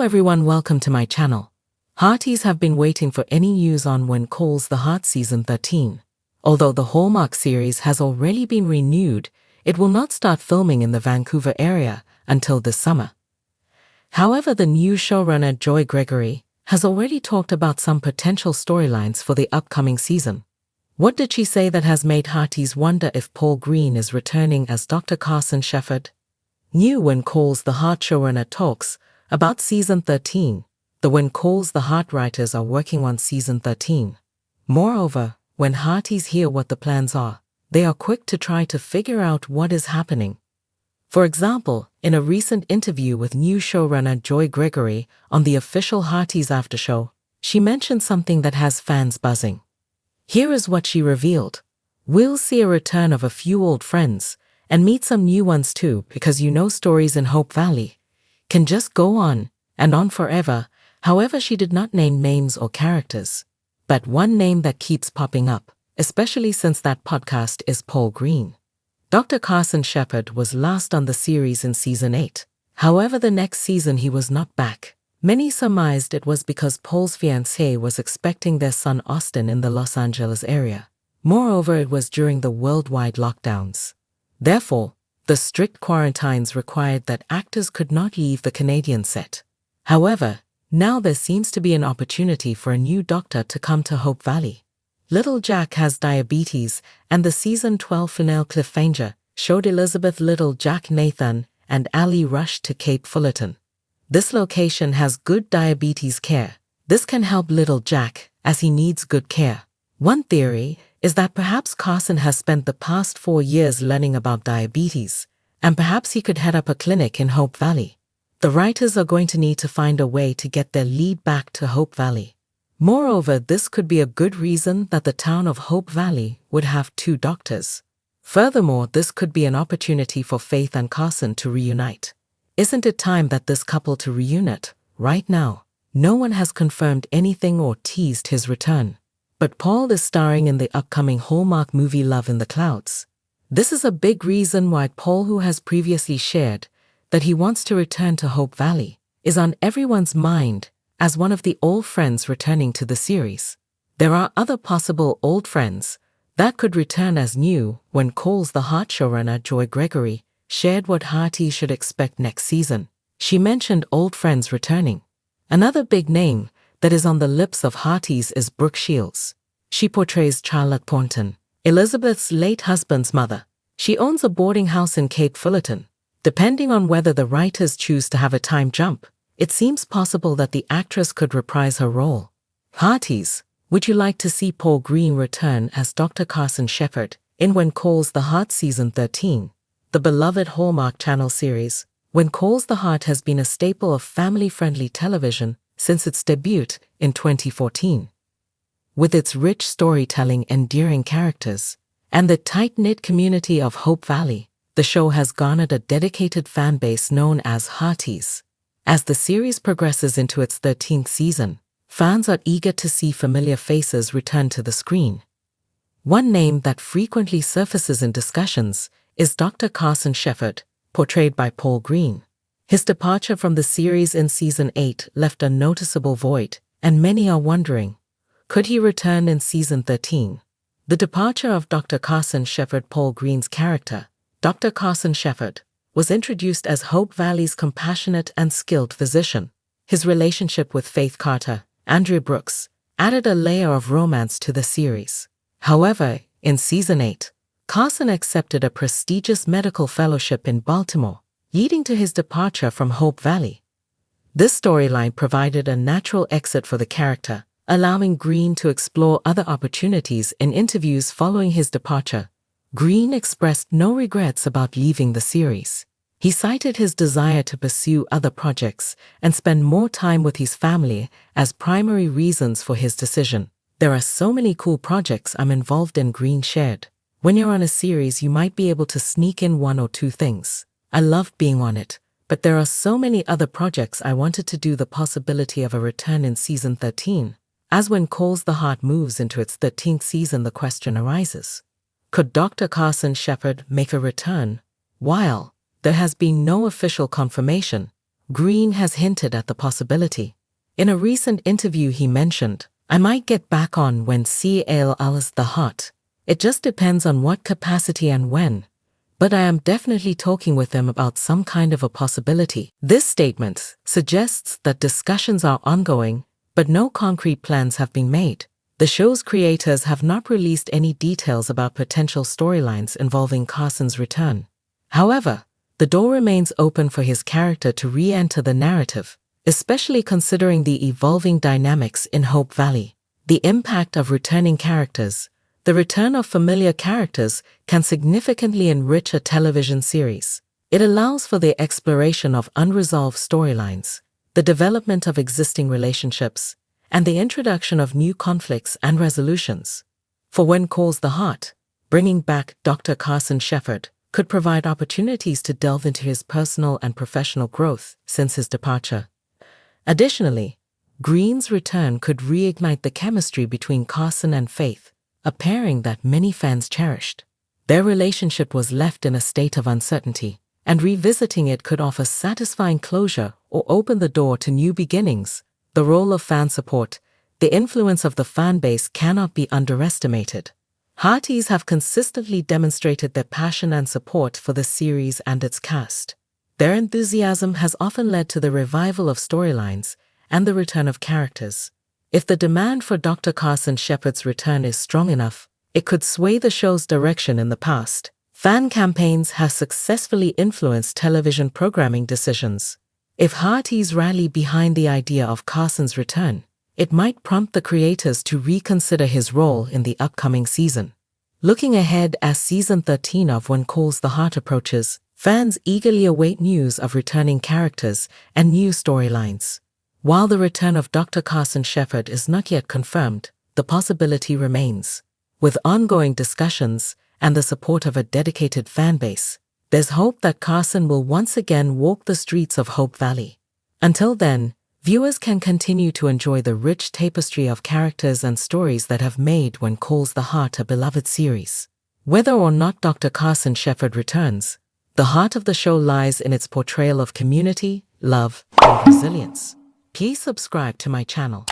everyone, welcome to my channel. Hearties have been waiting for any news on When Calls the Heart Season 13. Although the Hallmark series has already been renewed, it will not start filming in the Vancouver area until this summer. However, the new showrunner Joy Gregory has already talked about some potential storylines for the upcoming season. What did she say that has made Hearties wonder if Paul Greene is returning as Dr. Carson Shepherd? New When Calls the Heart showrunner talks about Season 13. The When Calls the Heart writers are working on Season 13. Moreover, when Hearties hear what the plans are, they are quick to try to figure out what is happening. For example, in a recent interview with new showrunner Joy Gregory on the official Hearties After Show, she mentioned something that has fans buzzing. Here is what she revealed. We'll see a return of a few old friends, and meet some new ones too, because stories in Hope Valley can just go on and on forever. However, she did not name names or characters. But one name that keeps popping up, especially since that podcast, is Paul Greene. Dr. Carson Shepherd was last on the series in Season 8. However, the next season he was not back. Many surmised it was because Paul's fiancée was expecting their son Austin in the Los Angeles area. Moreover, it was during the worldwide lockdowns. Therefore, the strict quarantines required that actors could not leave the Canadian set. However, now there seems to be an opportunity for a new doctor to come to Hope Valley. Little Jack has diabetes, and the Season 12 finale cliffhanger showed Elizabeth, Little Jack, Nathan, and Ali rushed to Cape Fullerton. This location has good diabetes care. This can help Little Jack, as he needs good care. One theory is that perhaps Carson has spent the past 4 years learning about diabetes, and perhaps he could head up a clinic in Hope Valley. The writers are going to need to find a way to get their lead back to Hope Valley. Moreover, this could be a good reason that the town of Hope Valley would have 2 doctors. Furthermore, this could be an opportunity for Faith and Carson to reunite. Isn't it time that this couple to reunite? Right now, no one has confirmed anything or teased his return. But Paul is starring in the upcoming Hallmark movie Love in the Clouds. This is a big reason why Paul, who has previously shared that he wants to return to Hope Valley, is on everyone's mind as one of the old friends returning to the series. There are other possible old friends that could return as new When Calls the Heart showrunner Joy Gregory shared what Hearties should expect next season. She mentioned old friends returning. Another big name that is on the lips of Hearties is Brooke Shields. She portrays Charlotte Thornton, Elizabeth's late husband's mother. She owns a boarding house in Cape Fullerton. Depending on whether the writers choose to have a time jump, it seems possible that the actress could reprise her role. Hearties, would you like to see Paul Greene return as Dr. Carson Shepherd in When Calls the Heart Season 13? The beloved Hallmark Channel series, When Calls the Heart, has been a staple of family-friendly television since its debut in 2014. With its rich storytelling, endearing characters, and the tight-knit community of Hope Valley, the show has garnered a dedicated fan base known as Hearties. As the series progresses into its 13th season, fans are eager to see familiar faces return to the screen. One name that frequently surfaces in discussions is Dr. Carson Shepherd, portrayed by Paul Greene. His departure from the series in Season 8 left a noticeable void, and many are wondering, could he return in Season 13? The departure of Dr. Carson Shepherd, Paul Greene's character, Dr. Carson Shepherd, was introduced as Hope Valley's compassionate and skilled physician. His relationship with Faith Carter, Andrea Brooks, added a layer of romance to the series. However, in Season 8, Carson accepted a prestigious medical fellowship in Baltimore, leading to his departure from Hope Valley. This storyline provided a natural exit for the character, allowing Greene to explore other opportunities. In interviews following his departure, Greene expressed no regrets about leaving the series. He cited his desire to pursue other projects and spend more time with his family as primary reasons for his decision. There are so many cool projects I'm involved in, Greene shared. When you're on a series, you might be able to sneak in 1 or 2 things. I loved being on it, but there are so many other projects I wanted to do. The possibility of a return in Season 13. As When Calls the Heart moves into its 13th season, the question arises, could Dr. Carson Shepherd make a return? While there has been no official confirmation, Greene has hinted at the possibility. In a recent interview he mentioned, "I might get back on when CAL's the hot. It just depends on what capacity and when. But I am definitely talking with them about some kind of a possibility." This statement suggests that discussions are ongoing, but no concrete plans have been made. The show's creators have not released any details about potential storylines involving Carson's return. However, the door remains open for his character to re-enter the narrative, especially considering the evolving dynamics in Hope Valley. The impact of returning characters. The return of familiar characters can significantly enrich a television series. It allows for the exploration of unresolved storylines, the development of existing relationships, and the introduction of new conflicts and resolutions. For When Calls the Heart, bringing back Dr. Carson Shepard could provide opportunities to delve into his personal and professional growth since his departure. Additionally, Greene's return could reignite the chemistry between Carson and Faith, a pairing that many fans cherished. Their relationship was left in a state of uncertainty, and revisiting it could offer satisfying closure or open the door to new beginnings. The role of fan support. The influence of the fan base cannot be underestimated. Hearties have consistently demonstrated their passion and support for the series and its cast. Their enthusiasm has often led to the revival of storylines and the return of characters. If the demand for Dr. Carson Shepard's return is strong enough, it could sway the show's direction. In the past, fan campaigns have successfully influenced television programming decisions. If Hearties rally behind the idea of Carson's return, it might prompt the creators to reconsider his role in the upcoming season. Looking ahead as Season 13 of When Calls the Heart approaches, fans eagerly await news of returning characters and new storylines. While the return of Dr. Carson Shepard is not yet confirmed, the possibility remains. With ongoing discussions and the support of a dedicated fan base, there's hope that Carson will once again walk the streets of Hope Valley. Until then, viewers can continue to enjoy the rich tapestry of characters and stories that have made When Calls the Heart a beloved series. Whether or not Dr. Carson Shepard returns, the heart of the show lies in its portrayal of community, love, and resilience. Please subscribe to my channel.